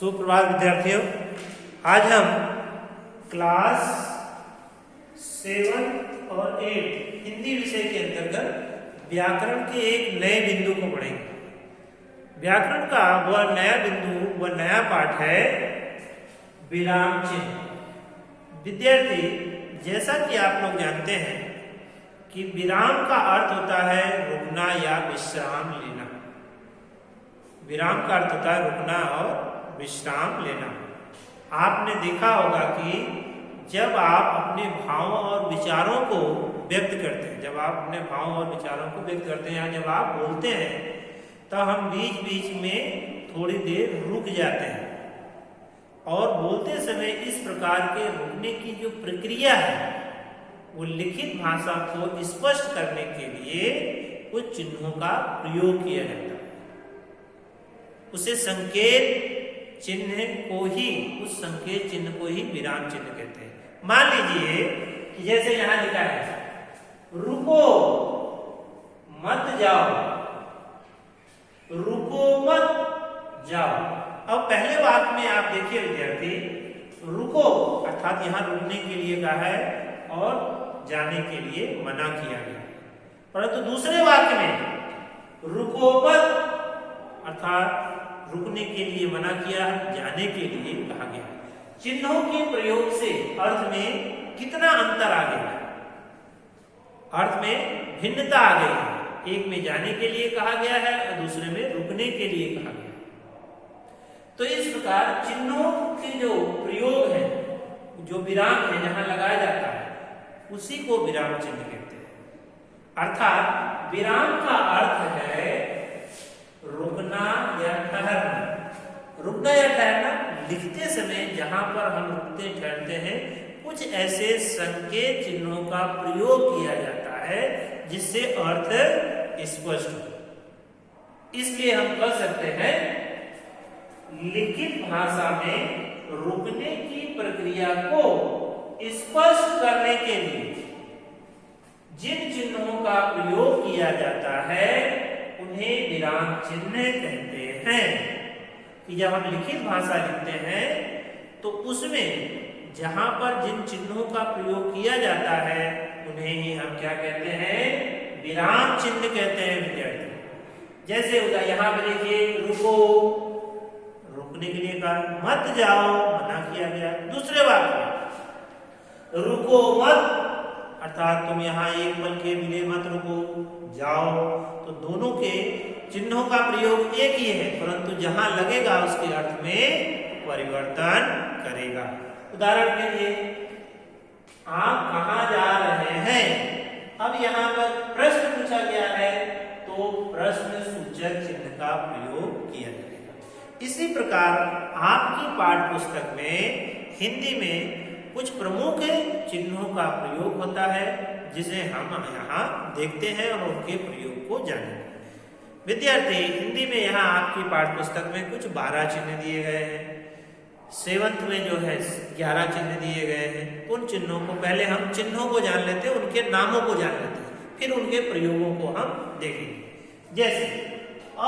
सुप्रभात विद्यार्थियों। आज हम क्लास 7 और 8 हिंदी विषय के अंतर्गत व्याकरण के एक नए बिंदु को पढ़ेंगे। व्याकरण का वह नया बिंदु, वह नया पाठ है विराम चिन्ह। विद्यार्थी, जैसा कि आप लोग जानते हैं कि विराम का अर्थ होता है रुकना या विश्राम लेना। विराम का अर्थ होता है रुकना और विश्राम लेना। आपने देखा होगा कि जब आप अपने भावों और विचारों को व्यक्त करते हैं, जब आप अपने भावों और विचारों को व्यक्त करते हैं या जब आप बोलते हैं, तो हम बीच बीच में थोड़ी देर रुक जाते हैं और बोलते समय इस प्रकार के रुकने की जो प्रक्रिया है वो लिखित भाषा को स्पष्ट करने के लिए कुछ चिन्हों का प्रयोग किया जाता है। उसे संकेत चिन्ह को ही, उस संकेत चिन्ह को ही विराम चिन्ह कहते हैं। मान लीजिए कि जैसे यहां लिखा है रुको मत जाओ, रुको मत जाओ। अब पहले वाक्य में आप देखिए विद्यार्थी, रुको अर्थात यहां रुकने के लिए कहा है और जाने के लिए मना किया गया। परंतु दूसरे वाक्य में रुको मत अर्थात रुकने के लिए मना किया, जाने के लिए कहा गया। चिन्हों के प्रयोग से अर्थ में कितना अंतर आ गया है, अर्थ में भिन्नता आ गई है। एक में जाने के लिए कहा गया है और दूसरे में रुकने के लिए कहा गया है। तो इस प्रकार चिन्हों के जो प्रयोग है, जो विराम है जहां लगाया जाता है, उसी को विराम चिन्ह कहते हैं। अर्थात विराम का अर्थ है रुकना या ठहरना। रुकना या ठहरना, लिखते समय जहां पर हम रुकते ठहरते हैं, कुछ ऐसे संकेत चिन्हों का प्रयोग किया जाता है जिससे अर्थ स्पष्ट हो। इसलिए हम कह सकते हैं लिखित भाषा में रुकने की प्रक्रिया को स्पष्ट करने के लिए जिन चिन्हों का प्रयोग किया जाता है उन्हें विराम चिन्ह कहते हैं। कि जब हम लिखित भाषा लिखते हैं तो उसमें जहां पर जिन चिन्हों का प्रयोग किया जाता है उन्हें ही हम क्या कहते हैं, विराम चिन्ह कहते हैं विद्यार्थी। जैसे यहां पर देखिए रुको, रुकने के लिए कहा, मत जाओ मना किया गया। दूसरे वाक्य रुको मत अर्थात तुम यहाँ एक पल के लिए मत रुको, जाओ। तो दोनों के चिन्हों का प्रयोग एक ही है, परंतु जहां लगेगा उसके अर्थ में परिवर्तन करेगा। उदाहरण के लिए आप कहां जा रहे हैं, अब यहाँ पर प्रश्न पूछा गया है तो प्रश्न सूचक चिन्ह का प्रयोग किया जाएगा। इसी प्रकार आपकी पाठ्य पुस्तक में हिंदी में कुछ प्रमुख चिन्हों का प्रयोग होता है जिसे हम यहाँ देखते हैं और उनके प्रयोग को जानेंगे। विद्यार्थी, हिंदी में यहाँ आपकी पाठ्य पुस्तक में कुछ 12 चिन्ह दिए गए हैं। 7th में जो है 11 चिन्ह दिए गए हैं। उन चिन्हों को पहले हम चिन्हों को जान लेते हैं, उनके नामों को जान लेते हैं, फिर उनके प्रयोगों को हम देखेंगे। जैसे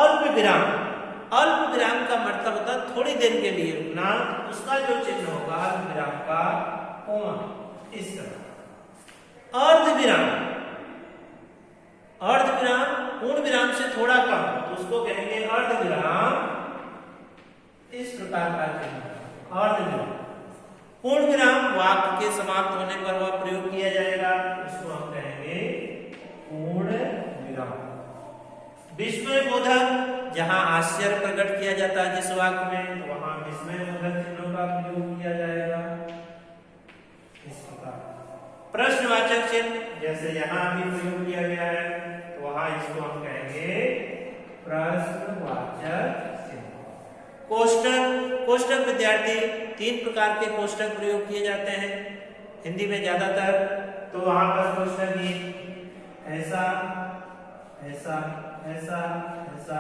अल्प विराम, अल्प विराम का मतलब होता है थोड़ी देर के लिए रुकना। उसका जो चिन्ह होगा अल्प विराम का कोमा, इस तरह। अर्ध विराम, अर्ध विराम पूर्ण विराम से थोड़ा कम, तो उसको कहेंगे अर्ध विराम। इस प्रकार का चिन्ह अर्ध विराम। पूर्ण विराम वाक्य के समाप्त होने पर वह प्रयोग किया जाएगा, उसको हम कहेंगे पूर्ण विराम। विस्मयबोधक, जहां आश्चर्य प्रकट किया जाता है जिस वाक्य में, तो वहां विस्मयबोधक चिन्हों का प्रयोग किया जाएगा। इस प्रकार प्रश्नवाचक चिन्ह, जैसे यहां भी प्रयोग किया गया है, तो वहां इसको हम कहेंगे प्रश्नवाचक चिन्ह। कोष्टक, कोष्टक विद्यार्थी 3 प्रकार के कोष्टक प्रयोग किए जाते हैं हिंदी में ज्यादातर। तो वहां पर कोष्टक ही ऐसा ऐसा ऐसा ऐसा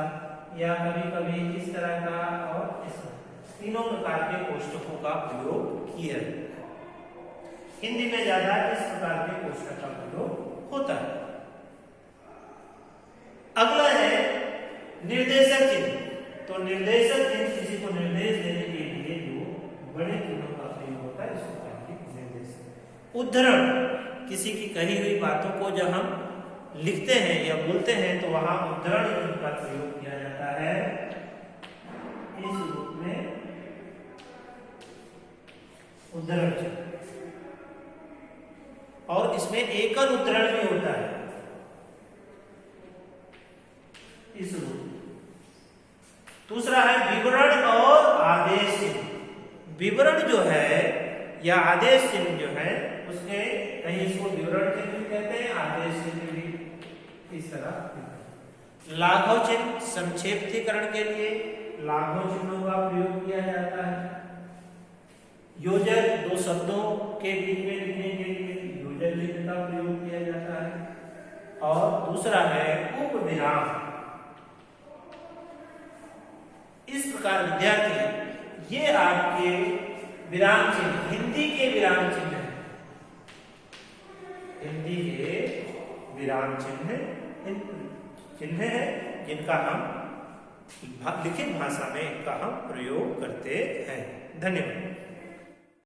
या कभी कभी इस तरह का और इस तरह, तीनों प्रकार के कोष्टकों का प्रयोग किया जाता है। हिंदी में ज्यादा इस प्रकार के कोष्टक का प्रयोग होता है। अगला है निर्देशक चिन्ह। तो निर्देशक चिन्ह किसी को निर्देश देने के बड़े चिन्हों का प्रयोग होता है इसको तार्किक निर्देश। उद्धरण, किसी की कही हुई बातों को जब हम लिखते हैं या बोलते हैं तो वहां उद्धरण चिन्ह का प्रयोग किया जाता है। इस रूप में उद्धरण चिन्ह, और इसमें एकल उद्धरण भी होता है इस रूप। दूसरा है विवरण और आदेश चिन्ह। विवरण जो है या आदेश चिन्ह जो है उसके कहीं इसको विवरण चिन्ह भी कहते हैं, आदेश चिन्ह भी इस तरह। लाघव चिन्ह संक्षेपीकरण के लिए लाघव चिन्हों का प्रयोग किया जाता है। योजक, दो शब्दों के बीच में लिखने के लिए योजक चिन्ह का प्रयोग किया जाता है। और दूसरा है उपविराम। इस प्रकार विद्यार्थी ये आपके विराम चिन्ह, हिंदी के विराम चिन्ह है, हिंदी के विराम चिन्ह है जिनका हम लिखित भाषा में इनका हम प्रयोग करते हैं। धन्यवाद।